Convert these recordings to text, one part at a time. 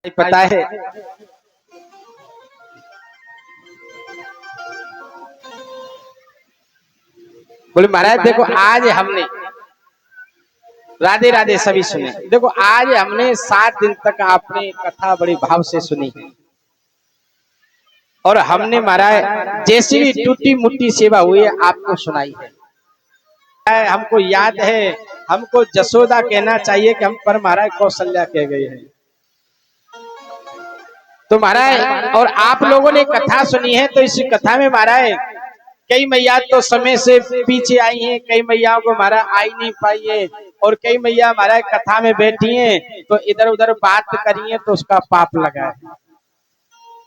पता है बोले महाराज देखो आज हमने राधे राधे सभी सुने। देखो आज हमने 7 दिन तक आपने कथा बड़ी भाव से सुनी और हमने महाराज जैसी भी टूटी मुट्टी सेवा हुई है आपको सुनाई है। हमको याद है हमको जसोदा कहना चाहिए कि हम पर महाराज कौशल्या कह गए हैं। तो महाराज और आप लोगों ने कथा सुनी है तो इस कथा में महाराज कई मैया तो समय से पीछे आई हैं, कई मैयाओं को महाराज आई नहीं पाई है और कई मैया महाराज कथा में बैठी हैं तो इधर उधर बात करी है तो उसका पाप लगा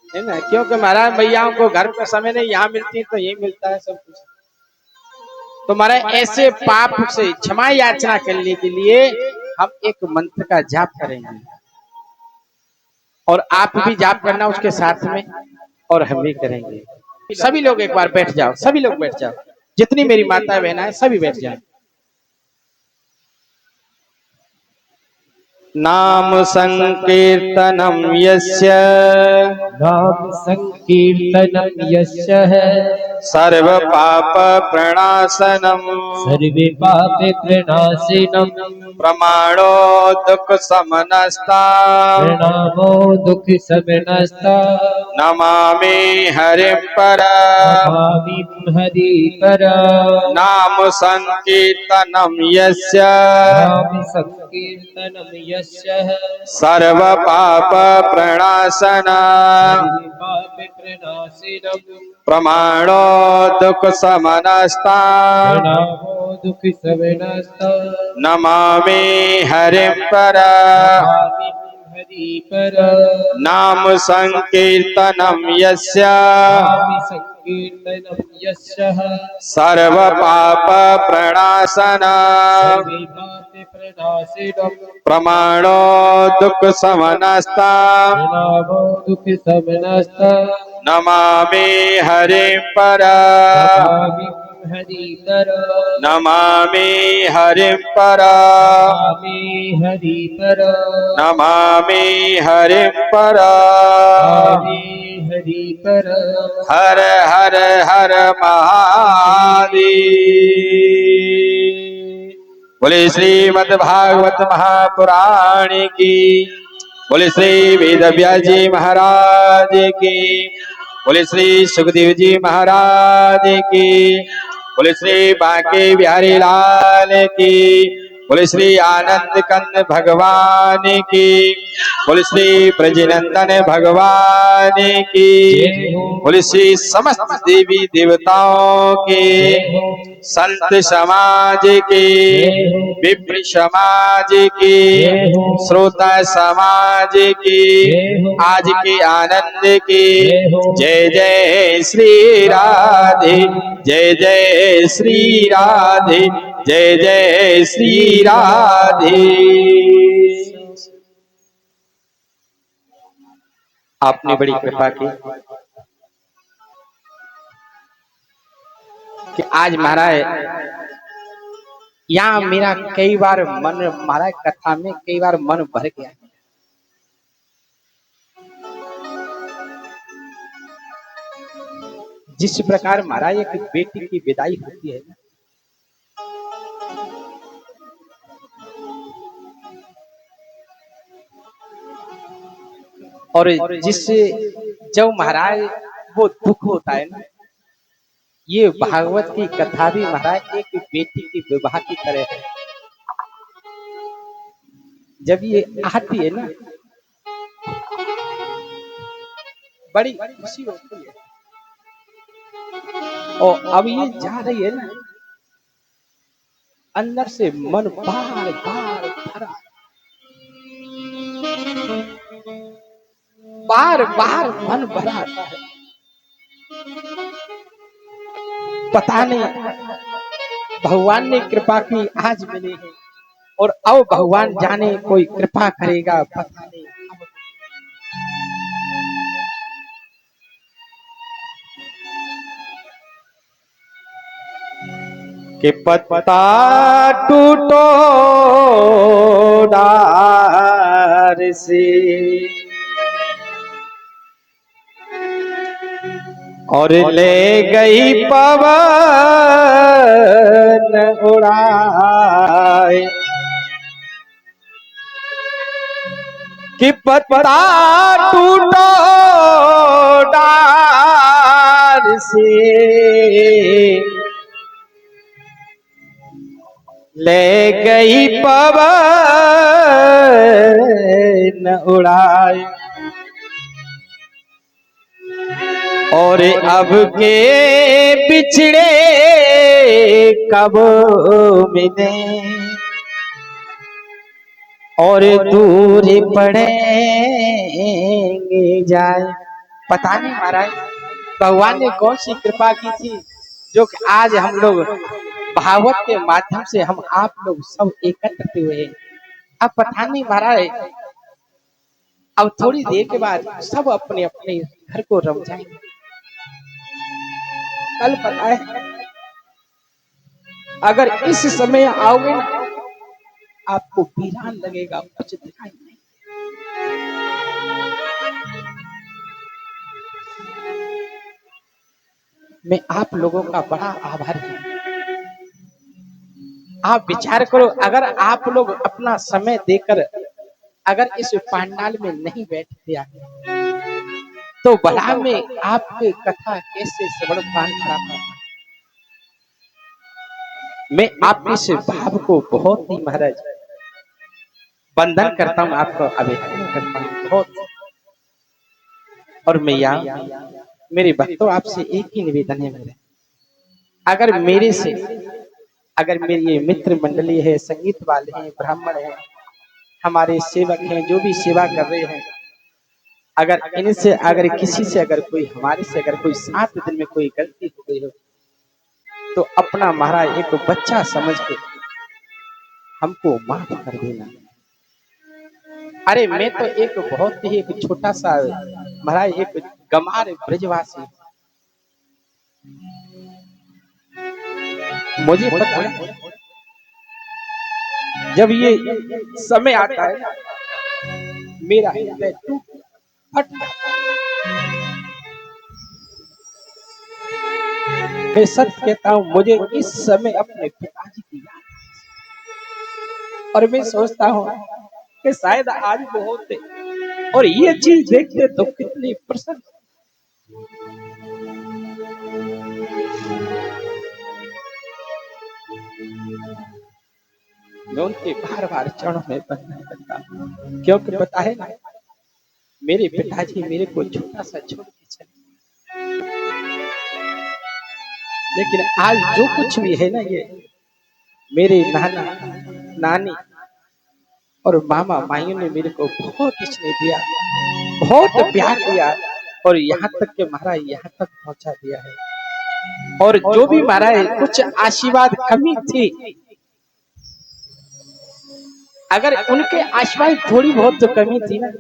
है ना। क्योंकि महाराज मैयाओं को घर पे समय नहीं यहाँ मिलती तो यही मिलता है सब कुछ। तो महाराज ऐसे पाप से क्षमा याचना करने के लिए हम एक मंत्र का जाप करेंगे और आप भी जाप करना उसके साथ में और हम भी करेंगे। सभी लोग एक बार बैठ जाओ, सभी लोग बैठ जाओ, जितनी मेरी माता बहना है सभी बैठ जाओ। नाम संकीर्तनम यस्य नाम संकीर्तनम यस्य सर्व पाप प्रणाशनम सर्वे पाप प्रणाशिनम प्रमाणो दुख समनस्ता प्रणामो दुख समनस्ता नमामि हरिं परा नमामि हरि परा नाम संकीर्तनम यस्य नाम संकीर्तनम यस्य सर्व पाप प्रणाशना सर्वे पाप प्रणाशिनम प्रमाणो दुख समनस्ता प्रणामो दुख समनस्ता नमामि हरिं परा नमामि हरि परा नाम संकीर्तनम यस्य नाम संकीर्तनम यस्य सर्व पाप प्रणाशना सर्वे पाप प्रणाशिनम प्रमाणो दुख समनस्ता प्रणामो दुख समनस्ता नमामि हरिं परा नमामि हरि परा नमामि हरिं परा नमामि हरि परा नमामि हरिं परा नमामि हरि परा हर हर हर महादेव। बोले श्रीमद् भागवत महापुराण की, बोले श्री वेदव्यास जी महाराज की, बोले श्री सुखदेव जी महाराज की, बोले श्री बांके बिहारी लाल की, बोले श्री आनंद कंद भगवान की, बोले श्री ब्रजनंदन भगवान की, बोले श्री समस्त देवी देवताओं के, संत समाज के, विप्र समाज के, श्रोता समाज की, आज के आनंद की, जय जय श्री राधे, जय जय श्री राधे, जय जय श्री राधे। आपने बड़ी कृपा की कि आज महाराज यहाँ मेरा कई बार मन महाराज कथा में कई बार मन भर गया। जिस प्रकार महाराज एक बेटी की विदाई होती है ना, और जिससे जब महाराज वो दुख होता है ना, ये भागवत की कथा भी महाराज एक बेटी की विवाह की तरह है। जब ये आती है ना बड़ी खुशी होती है और अब ये जा रही है ना, अंदर से मन बार बार भरा, बार बार मन भरा आता है। पता नहीं भगवान ने कृपा की आज मिले हैं और अब भगवान जाने कोई कृपा करेगा पता नहीं। कि पत्ता टूटो डार से और ले गई पवन उड़ाए कि पत्ता टूटो डार से ले गई पवन उड़ाए और अब के बिछड़े कब मिले और दूर पड़ेंगे जाए। पता नहीं महाराज भगवान ने कौन सी कृपा की थी जो कि आज हम लोग भागवत के माध्यम से हम आप लोग सब एकत्रित हुए हैं। अब पता नहीं महाराज अब थोड़ी देर के बाद सब अपने अपने घर को रम जाएंगे। कल पता है अगर इस समय आओगे ना आपको वीरान लगेगा, कुछ दिखाई नहीं। मैं आप लोगों का बड़ा आभारी हूं। आप विचार करो अगर आप लोग अपना समय देकर अगर इस पंडाल में नहीं बैठते तो भला में आपकी कथा कैसे श्रवण पान करा पाता। मैं आपके इस भाव को बहुत ही महाराज वंदन करता हूँ, आपको अभिनंदन करता हूँ बहुत। और मैं यहाँ मेरे भक्तों आपसे एक ही निवेदन है मेरे, अगर मेरे से अगर मेरी ये मित्र मंडली है, संगीत वाले हैं, ब्राह्मण हैं, हमारे सेवक हैं, जो भी सेवा कर रहे हैं, अगर इनसे अगर किसी से अगर कोई हमारे से अगर कोई 7 दिन में कोई गलती हो गई हो तो अपना महाराज एक बच्चा समझ के हमको माफ कर देना। अरे मैं तो एक बहुत ही एक छोटा सा महाराज एक गमार ब्रजवासी, मुझे पता है जब ये समय आता है मेरा हृदय टूट फट, मैं सच कहता हूं मुझे इस समय अपने पिताजी की याद और मैं सोचता हूं कि शायद आज वो होते और ये चीज देखते तो कितनी प्रसन्न। मैं उनके बार बार चरणों में वंदन करता हूं, क्योंकि पता है ना मेरे पिताजी मेरे को छोटा सा छोड़ के चले, लेकिन आज जो कुछ भी है ना ये मेरे नाना नानी और मामा माइयों ने मेरे को बहुत स्नेह दिया, बहुत प्यार दिया और यहाँ तक के महाराज यहाँ तक पहुंचा दिया है। और जो भी महाराज कुछ आशीर्वाद कमी थी अगर उनके आशीर्वाद थोड़ी बहुत तो कमी थी ना,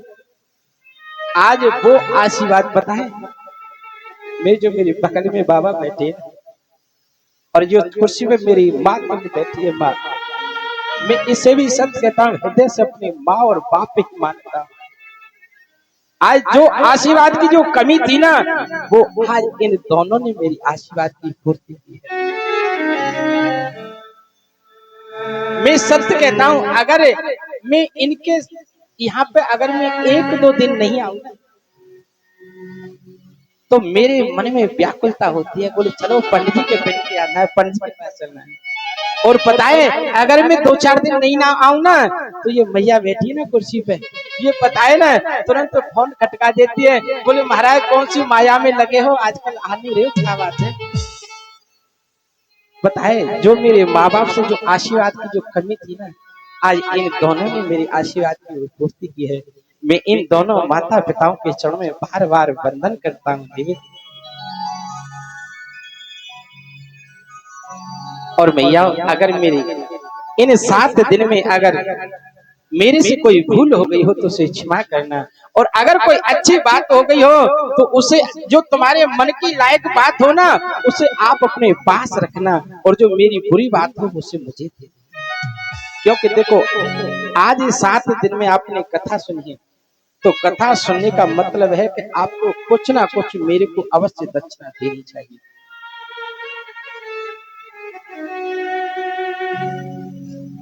आज वो आशीर्वाद पता है मेरे जो मेरे बगल में बाबा बैठे और जो कुर्सी में मेरी माँ बैठी है माँ, मैं इसे भी सत्य कहता हूँ हृदय से अपनी माँ और बाप पे मानता हूँ। आज जो आशीर्वाद की जो कमी थी ना वो आज इन दोनों ने मेरी आशीर्वाद की पूर्ति की है। मैं सत्य कहता हूँ अगर मैं इनके यहाँ पे अगर मैं 1-2 दिन नहीं आऊंगा तो मेरे मन में व्याकुलता होती है, बोले चलो पंडित जी के पेट के आना है, पंडित जी के पास चलना है। और पता है अगर मैं 2-4 दिन नहीं ना आऊं ना तो ये मैया बैठी है ना कुर्सी पे, ये पता है ना तुरंत तो फोन खटका देती है, बोले महाराज कौन सी माया में लगे हो आजकल आ नहीं रहे हो, क्या बात है। बताए जो मेरे माँ बाप से जो आशीर्वाद की जो कमी थी ना आज इन दोनों ने मेरी आशीर्वाद की पूर्ति की है। मैं इन दोनों माता पिताओं के चरणों में बार बार वंदन करता हूँ देवी। और मैया अगर मेरी इन 7 दिन में अगर मेरे से कोई भूल हो गई हो तो उसे क्षमा करना, और अगर कोई अच्छी बात हो गई हो तो उसे जो तुम्हारे मन की लायक बात हो ना उसे आप अपने पास रखना, और जो मेरी बुरी बात हो उसे मुझे दे। क्योंकि देखो आज 7 दिन में आपने कथा सुनी है, तो कथा सुनने का मतलब है कि आपको कुछ ना कुछ मेरे को अवश्य दक्षिणा देनी चाहिए।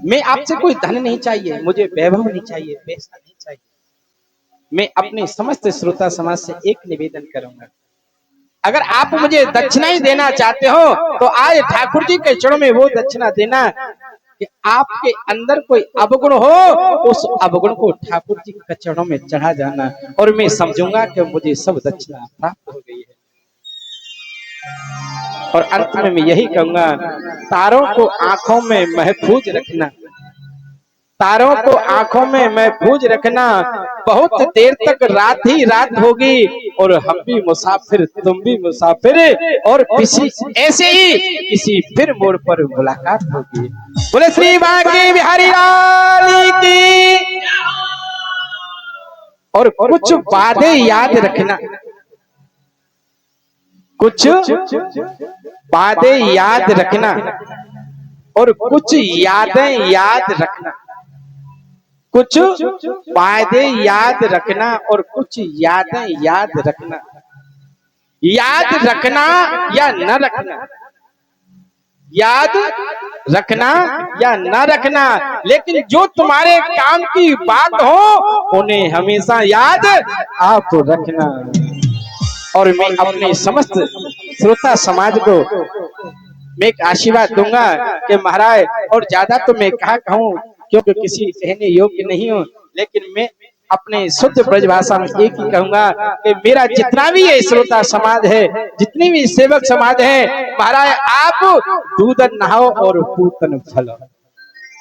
मैं आपसे कोई धन नहीं चाहिए, मुझे वैभव नहीं चाहिए, पैसा नहीं चाहिए। मैं अपने समस्त श्रोता समाज से एक निवेदन करूंगा, अगर आप मुझे दक्षिणा ही देना चाहते हो तो आज ठाकुर जी के चरणों में वो दक्षिणा देना कि आपके अंदर कोई अवगुण हो, उस अवगुण को ठाकुर जी के चरणों में चढ़ा जाना, और मैं समझूंगा कि मुझे सब दक्षिणा प्राप्त हो गई है। और अंत में मैं यही कहूंगा, तारों को आंखों में महफूज रखना, तारों को आंखों में महफूज रखना। बहुत देर तक रात ही रात होगी और हम भी मुसाफिर, तुम भी मुसाफिर, और किसी ऐसे ही किसी फिर मोड़ पर मुलाकात होगी। बोले श्री बांके बिहारी लाल की। और कुछ बातें याद रखना, कुछ बातें याद रखना और कुछ यादें याद रखना, कुछ वायदे याद रखना और कुछ यादें याद रखना। याद रखना या न रखना, याद रखना या न रखना, लेकिन जो तुम्हारे काम की बात हो उन्हें हमेशा याद आप रखना। और मैं अपने समस्त श्रोता समाज को मैं एक आशीर्वाद दूंगा कि महाराज, और ज्यादा तो मैं कहा कहूँ क्योंकि किसी कहने योग्य नहीं हूँ, लेकिन मैं अपने शुद्ध ब्रजभाषा में एक ही कहूंगा कि मेरा जितना भी ये श्रोता समाज है, जितनी भी सेवक समाज है, महाराज आप दूध नहाओ और पूतन फलो।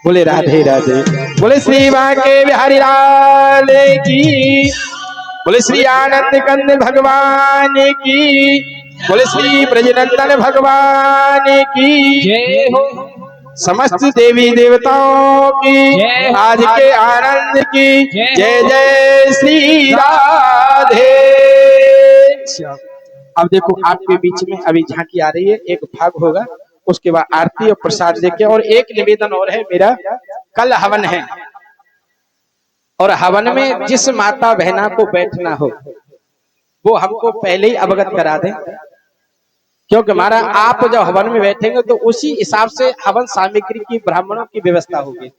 बोले राधे राधे। बोले श्री बांके बिहारी लाल की। बोले श्री आनंद कंद भगवान की। बोले श्री ब्रजनंदन भगवान की जय हो। समस्त देवी देवताओं की आज के आनंद की जय जय श्री राधे। अब देखो आपके बीच में अभी झांकी आ रही है, एक भाग होगा, उसके बाद आरती और प्रसाद देके, और एक निवेदन और है मेरा, कल हवन है और हवन में जिस माता बहना को बैठना हो वो हमको पहले ही अवगत करा दें, क्योंकि हमारा आप जब हवन में बैठेंगे तो उसी हिसाब से हवन सामग्री की ब्राह्मणों की व्यवस्था होगी।